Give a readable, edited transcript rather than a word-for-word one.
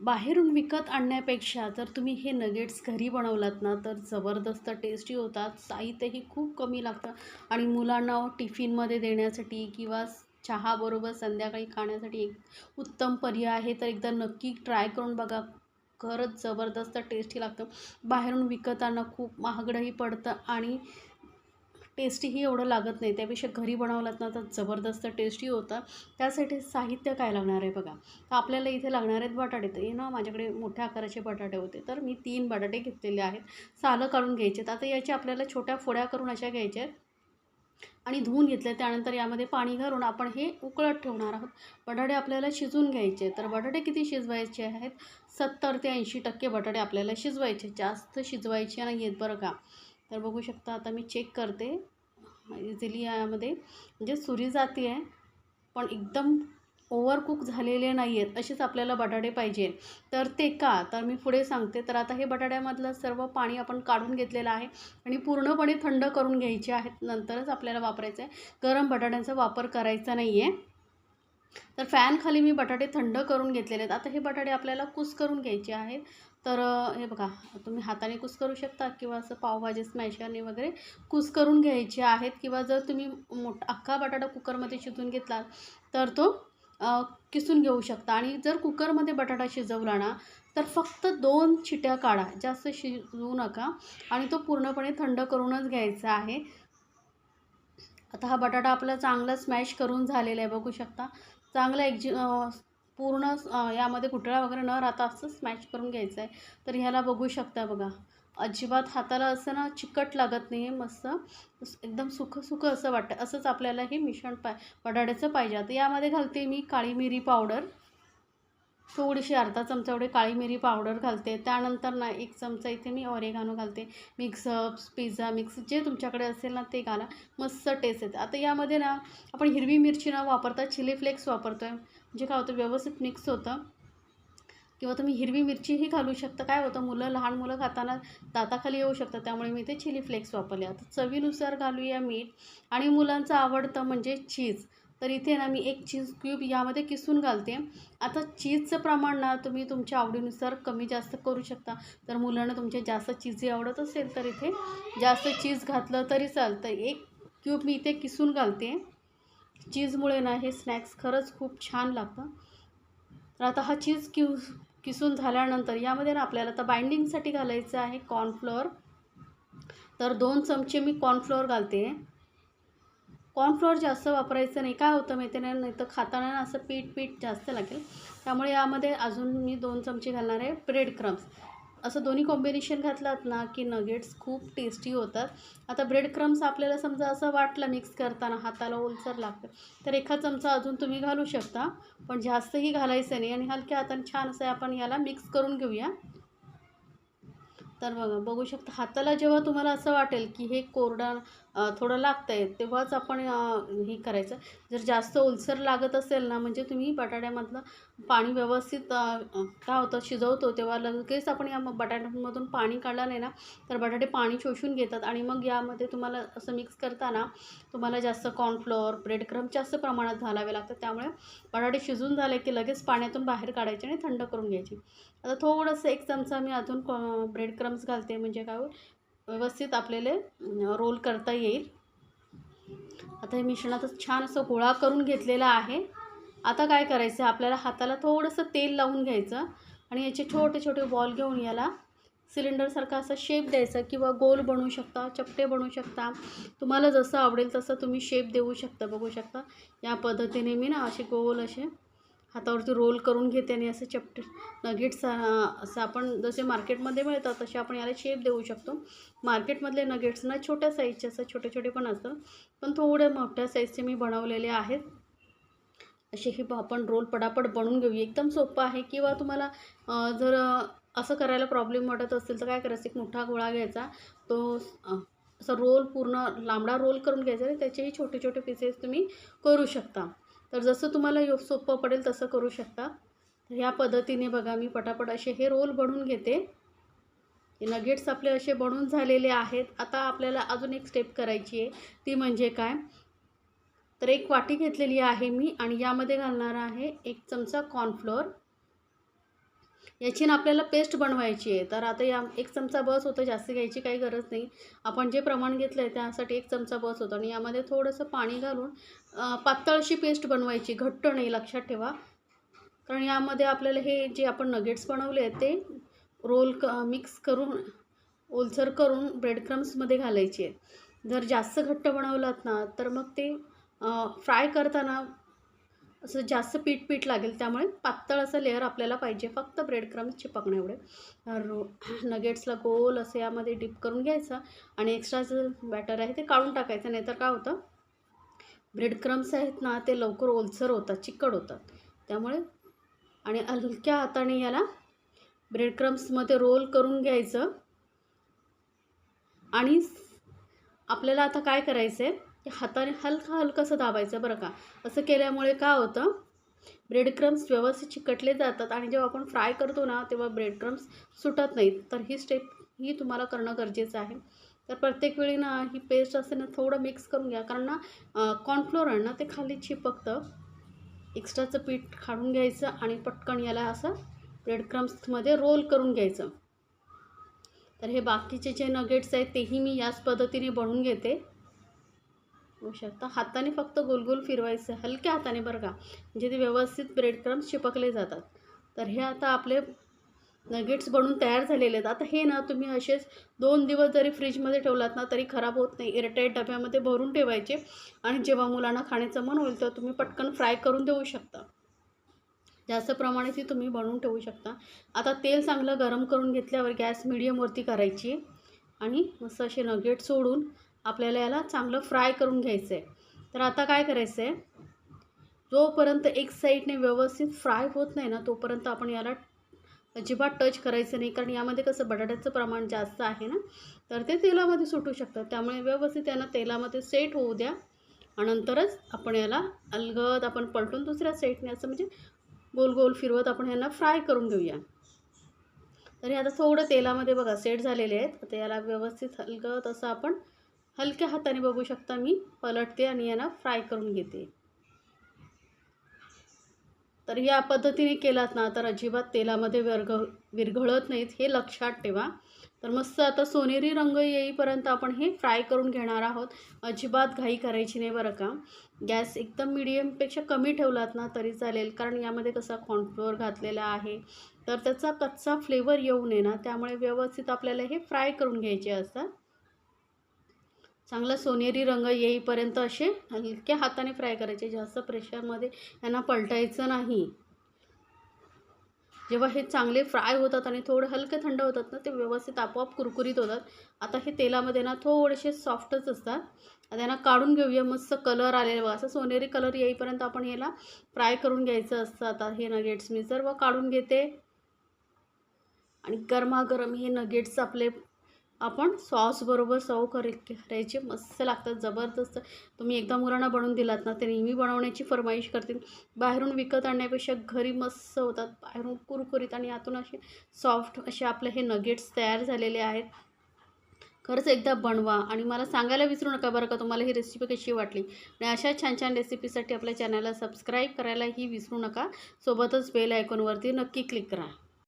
बाहेरून विकत आणण्यापेक्षा जर तुम्ही हे नगेट्स घरी बनवलात ना तर जबरदस्त टेस्टी होतात. साहित्यही खूप कमी लागतं आणि मुलांना टिफिनमध्ये देण्यासाठी किंवा चहाबरोबर संध्याकाळी खाण्यासाठी एक उत्तम पर्याय आहे. तर एकदा नक्की ट्राय करून बघा. खरंच जबरदस्त टेस्टी लागतं. बाहेरून विकत आणणं खूप महागडंही पडतं आणि टेस्टीही एवढं लागत नाही. त्यापेक्षा घरी बनवलात ना तर जबरदस्त टेस्टी होतं. त्यासाठी साहित्य काय लागणार आहे बघा. तर आपल्याला इथे लागणार आहेत बटाटे. तर हे ना माझ्याकडे मोठ्या आकाराचे बटाटे होते, तर मी 3 बटाटे घेतलेले आहेत. सालं काढून घ्यायचे. आता याच्या आपल्याला छोट्या फोड्या करून अशा घ्यायच्या आहेत आणि धुवून घेतले. त्यानंतर यामध्ये पाणी घालून आपण हे उकळत ठेवणार आहोत. बटाटे आपल्याला शिजवून घ्यायचे. तर बटाटे किती शिजवायचे आहेत? 70 ते 80% बटाटे आपल्याला शिजवायचे, जास्त शिजवायचे नाही आहेत बरं का. तर बघू शकता आता मी चेक करते. इझिली यामध्ये म्हणजे सुरी जाती आहे, पण एकदम ओव्हरकुक झालेले नाही आहेत असेच आपल्याला बटाटे पाहिजे. तर ते का, तर मी पुढे सांगते. तर आता हे बटाट्यामधलं सर्व पाणी आपण काढून घेतलेलं आहे आणि पूर्णपणे थंड करून घ्यायचे आहेत. नंतरच आपल्याला वापरायचं आहे. गरम बटाट्यांचा वापर करायचा नाही आहे. तर फॅनखाली मी बटाटे थंड करून घेतलेले आहेत. आता हे बटाटे आपल्याला कुस्करून घ्यायचे आहेत. तर हे बघा, तुम्ही हाताने कुस्करू शकता किंवा असं पावभाजी स्मॅशरने वगैरे कुस्करून घ्यायचे आहेत. किंवा जर तुम्ही अख्खा बटाटा कुकरमध्ये शिजवून घेतला तर तो किसून घेऊ शकता. आणि जर कुकरमध्ये बटाटा शिजवला ना तर फक्त 2 शिट्या काढा, जास्त शिजवू नका आणि तो पूर्णपणे थंड करूनच घ्यायचा आहे. आता हा बटाटा आपला चांगला स्मॅश करून झालेला आहे, बघू शकता. चांगला पूर्ण यामध्ये गुठळा वगैरे न राहता असं स्मॅश करून घ्यायचं आहे. तर ह्याला बघू शकता बघा, अजिबात हाताला असं ना चिकट लागत नाही आहे. मस्त एकदम सुखं सुखं असं वाटतं. असंच आपल्याला हे मिश्रण बटाट्याचं पाहिजे. आता यामध्ये घालते मी काळी मिरी पावडर, थोडीशी अर्धा चमचा एवढी काळी मिरी पावडर घालते. त्यानंतर ना 1 चमचा इथे मी ऑरेगानो घालते. मिक्स हर्ब्स, पिझ्झा मिक्स जे तुमच्याकडे असेल ना ते घाला, मस्त टेस्ट येते. आता यामध्ये ना आपण हिरवी मिरची न वापरता चिली फ्लेक्स वापरतो आहे. म्हणजे काय होतं, व्यवस्थित मिक्स होतं. किंवा तुम्ही हिरवी मिरचीही घालू शकता. काय होतं, लहान मुलं खाताना दाताखाली येऊ शकतात, त्यामुळे मी ते चिली फ्लेक्स वापरले. आता चवीनुसार घालूया मीठ आणि मुलांचं आवडतं म्हणजे चीज. तर इथे ना मी 1 चीज क्यूब यामध्ये किसून घालते. आता चीजचं प्रमाण ना तुम्ही तुमच्या आवडीनुसार कमी जास्त करू शकता. तर मुलांना तुमच्या जास्त चीजी आवडत असेल तर इथे जास्त चीज घातलं तरी चालतं. 1 क्यूब मी इथे किसून घालते. चीजमुळे ना हे स्नॅक्स खरंच खूप छान लागतं. तर आता हा चीज किसून झाल्यानंतर यामध्ये ना आपल्याला आता बाइंडिंगसाठी घालायचं आहे कॉर्नफ्लोअर. तर 2 चमचे मी कॉर्नफ्लोअर घालते. कॉर्नफ्लोअर जास्त वापरायचं नाही. काय होतं माहिती आहे, नाही तर खाताना ना असं पीठ जास्त लागेल. त्यामुळे यामध्ये अजून मी 2 चमचे घालणार आहे ब्रेड क्रम्स. असं दोन्ही कॉम्बिनेशन घातलात ना की नगेट्स खूप टेस्टी होतात. आता ब्रेड क्रम्स आपल्याला समजा असं वाटलं मिक्स करताना हाताला ओलसर लागतं, तर 1 चमचा अजून तुम्ही घालू शकता, पण जास्तही घालायचं नाही. आणि हलक्या हाताने छान असं आपण याला मिक्स करून घेऊया. तर बघू शकता, हाताला जेव्हा तुम्हाला असं वाटेल की हे कोरडं थोडं लागतं आहे, तेव्हाच आपण हे करायचं. जर जास्त ओलसर लागत असेल ना, म्हणजे तुम्ही बटाट्यामधलं पाणी व्यवस्थित काय होतं, शिजवतो तेव्हा लगेच आपण या बटाट्यांमधून पाणी काढलं नाही ना, तर बटाटे पाणी शोषून घेतात आणि मग यामध्ये तुम्हाला असं मिक्स करताना तुम्हाला जास्त कॉर्नफ्लोअर, ब्रेड क्रम्स जास्त प्रमाणात घालावे लागतात. त्यामुळे बटाटे शिजून झाले की लगेच पाण्यातून बाहेर काढायचे आणि थंड करून घ्यायचे. आता थोडंसं 1 चमचा मी अजून ब्रेड क्रम्स घालते, म्हणजे काय होईल, व्यवस्थित आपल्याला रोल करता येईल. आता हे मिश्रणातच छान असं गोळा करून घेतलेला आहे. आता काय करायचं, आपल्याला हाताला थोडंसं तेल लावून घ्यायचं आणि याचे छोटे छोटे बॉल घेऊन याला सिलेंडरसारखा असा शेप द्यायचा किंवा गोल बनवू शकता, चपटे बनवू शकता. तुम्हाला जसं आवडेल तसं तुम्ही शेप देऊ शकता. बघू शकता, या पद्धतीने मी ना असे गोल असे हातावरती रोल करून घेते आणि असे चपटे नगेट्स असं आपण जसे मार्केटमध्ये मिळतात तसे आपण याला शेप देऊ शकतो. मार्केटमधले नगेट्स ना छोट्या साईजचे असं छोटे छोटे पण असतात, पण थोड्या मोठ्या साईजचे मी बनवलेले आहेत. असे हे आपण रोल पटापट बनवून घेऊया. एकदम सोपं आहे. किंवा तुम्हाला जर असं करायला प्रॉब्लेम वाटत असेल तर काय करायचं, एक मोठा गोळा घ्यायचा, तो असा रोल पूर्ण लांबडा रोल करून घ्यायचा आणि त्याचेही छोटे छोटे पीसेस तुम्ही करू शकता. तर जसं तुम्हाला सोपं पडेल तसं करू शकता. तर ह्या पद्धतीने बघा मी पटापट असे हे रोल बनवून घेते. हे नगेट्स आपले असे बनवून झालेले आहेत. आता आपल्याला अजून एक स्टेप करायची आहे, ती म्हणजे काय, तर 1 वाटी घेतलेली आहे मी आणि यामध्ये घालणार आहे 1 चमचा कॉर्नफ्लोअर. याची ना आपल्याला पेस्ट बनवायची आहे. तर आता या 1 चमचा बस होतं, जास्त घ्यायची काही गरज नाही. आपण जे प्रमाण घेतलं आहे त्यासाठी 1 चमचा बस होतं आणि यामध्ये थोडंसं पाणी घालून पातळ अशी पेस्ट बनवायची, घट्ट नाही, लक्षात ठेवा. कारण यामध्ये आपल्याला हे जे आपण नगेट्स बनवले आहेत ते मिक्स करून ओलसर करून ब्रेड क्रम्समध्ये घालायचे आहेत. जर जास्त घट्ट बनवलात ना तर मग ते फ्राय करताना असं जास्त पीठ लागेल. त्यामुळे पातळ असं लेअर आपल्याला पाहिजे, फक्त ब्रेड क्रम्स चिपकणे एवढे. नगेट्सला गोल असं यामध्ये डिप करून घ्यायचं आणि एक्स्ट्राचं बॅटर आहे ते काढून टाकायचं. नाहीतर काय होतं, ब्रेड क्रम्स आहेत ना ते लवकर ओलसर होतात, चिकट होतात. त्यामुळे आणि हलक्या हाताने याला ब्रेड क्रम्समध्ये रोल करून घ्यायचं. आणि आपल्याला आता काय करायचं आहे, हाताने हलकंसं दाबायचं बरं का. असं केल्यामुळे काय होतं, ब्रेड क्रम्स व्यवस्थित चिकटले जातात आणि जेव्हा आपण फ्राय करतो ना तेव्हा ब्रेड क्रम्स सुटत नाहीत. तर ही स्टेप तुम्हाला करणं गरजेचं आहे. तर प्रत्येक वेळी ना ही पेस्ट असते ना थोडं मिक्स करून घ्या, कारण ना कॉर्नफ्लोअर आहे ना ते खाली चिपकतं. एक्स्ट्राचं पीठ काढून घ्यायचं आणि पटकन याला असं ब्रेड क्रम्समध्ये रोल करून घ्यायचं. तर हे बाकीचे जे नगेट्स आहेत तेही मी याच पद्धतीने बनवून घेते. होऊ शकता हाताने फक्त गोल फिरवायचं, हलक्या हाताने बरं का, म्हणजे ते व्यवस्थित ब्रेड क्रम्स चिपकले जातात. तर हे आता आपले नगेट्स बनवून तयार झालेले आहेत. आता हे ना तुम्ही असेच 2 दिवस जरी फ्रीजमध्ये ठेवलात ना तरी खराब होत नाही. एअरटाईट डब्यामध्ये भरून ठेवायचे आणि जेव्हा मुलांना खाण्याचं मन होईल तेव्हा तुम्ही पटकन फ्राय करून देऊ शकता. जास्त प्रमाणात तुम्ही बनवून ठेवू शकता. आता तेल चांगलं गरम करून घेतल्यावर गॅस मीडियमवरती करायची आणि मस्त असे नगेट सोडून आपल्याला याला चांगलं फ्राय करून घ्यायचं आहे. तर आता काय करायचं आहे, जोपर्यंत एक साईडने व्यवस्थित फ्राय होत नाही ना तोपर्यंत आपण याला अजिबात टच करायचं नाही. कारण यामध्ये कसं बटाट्याचं प्रमाण जास्त आहे ना, तर ते तेलामध्ये सुटू शकतं. त्यामुळे व्यवस्थित यांना तेलामध्ये सेट होऊ द्या आणि नंतरच आपण याला अलगद आपण पलटून दुसऱ्या साईडने असं म्हणजे गोल फिरवत आपण यांना फ्राय करून घेऊया. तर हे आता थोडं तेलामध्ये बघा सेट झालेले आहेत. आता याला व्यवस्थित अलगद असं आपण हलक्या हाताने बघू शकता मी पलटते आणि यांना फ्राय करून घेते. तर या पद्धतीने केलात ना तर अजिबात तेलामध्ये विरघळत नाहीत, हे लक्षात ठेवा. तर मस्त आता सोनेरी रंग येईपर्यंत आपण हे फ्राय करून घेणार आहोत. अजिबात घाई करायची नाही बरं का. गॅस एकदम मीडियमपेक्षा कमी ठेवलात ना तरी चालेल, कारण यामध्ये कसा कॉर्नफ्लोअर घातलेला आहे तर त्याचा कच्चा फ्लेवर येऊ नये ना, त्यामुळे व्यवस्थित आपल्याला हे फ्राय करून घ्यायचे असतात. चांगला सोनेरी रंग येईपर्यंत असे हलक्या हाताने फ्राय करायचे, जास्त प्रेशरमध्ये यांना पलटायचं नाही. जेव्हा हे चांगले फ्राय होतात आणि थोडे हलके थंड होतात ना ते व्यवस्थित आपोआप कुरकुरीत होतात. आता हे तेलामध्ये ना थोडेसे सॉफ्टच असतात. आता यांना काढून घेऊया. मस्त कलर आलेला बघा, असं सोनेरी कलर येईपर्यंत आपण याला फ्राय करून घ्यायचं असतं. आता हे नगेट्स मी सर्व काढून घेते आणि गरमागरम हे नगेट्स आपले आपण सॉसबरोबर सर्व करायचे. मस्त लागतात, जबरदस्त. तुम्ही एकदा मुलांना बनवून दिलात ना ते नेहमी बनवण्याची फरमाईश करतील. बाहेरून विकत आणण्यापेक्षा घरी मस्त होतात, बाहेरून कुरकुरीत आणि आतून असे सॉफ्ट असे आपले हे नगेट्स तयार झालेले आहेत. खरंच एकदा बनवा आणि मला सांगायला विसरू नका बरं का तुम्हाला ही रेसिपी कशी वाटली. आणि अशा छान रेसिपीसाठी आपल्या चॅनलला सबस्क्राईब करायलाही विसरू नका. सोबतच बेल आयकॉनवरती नक्की क्लिक करा.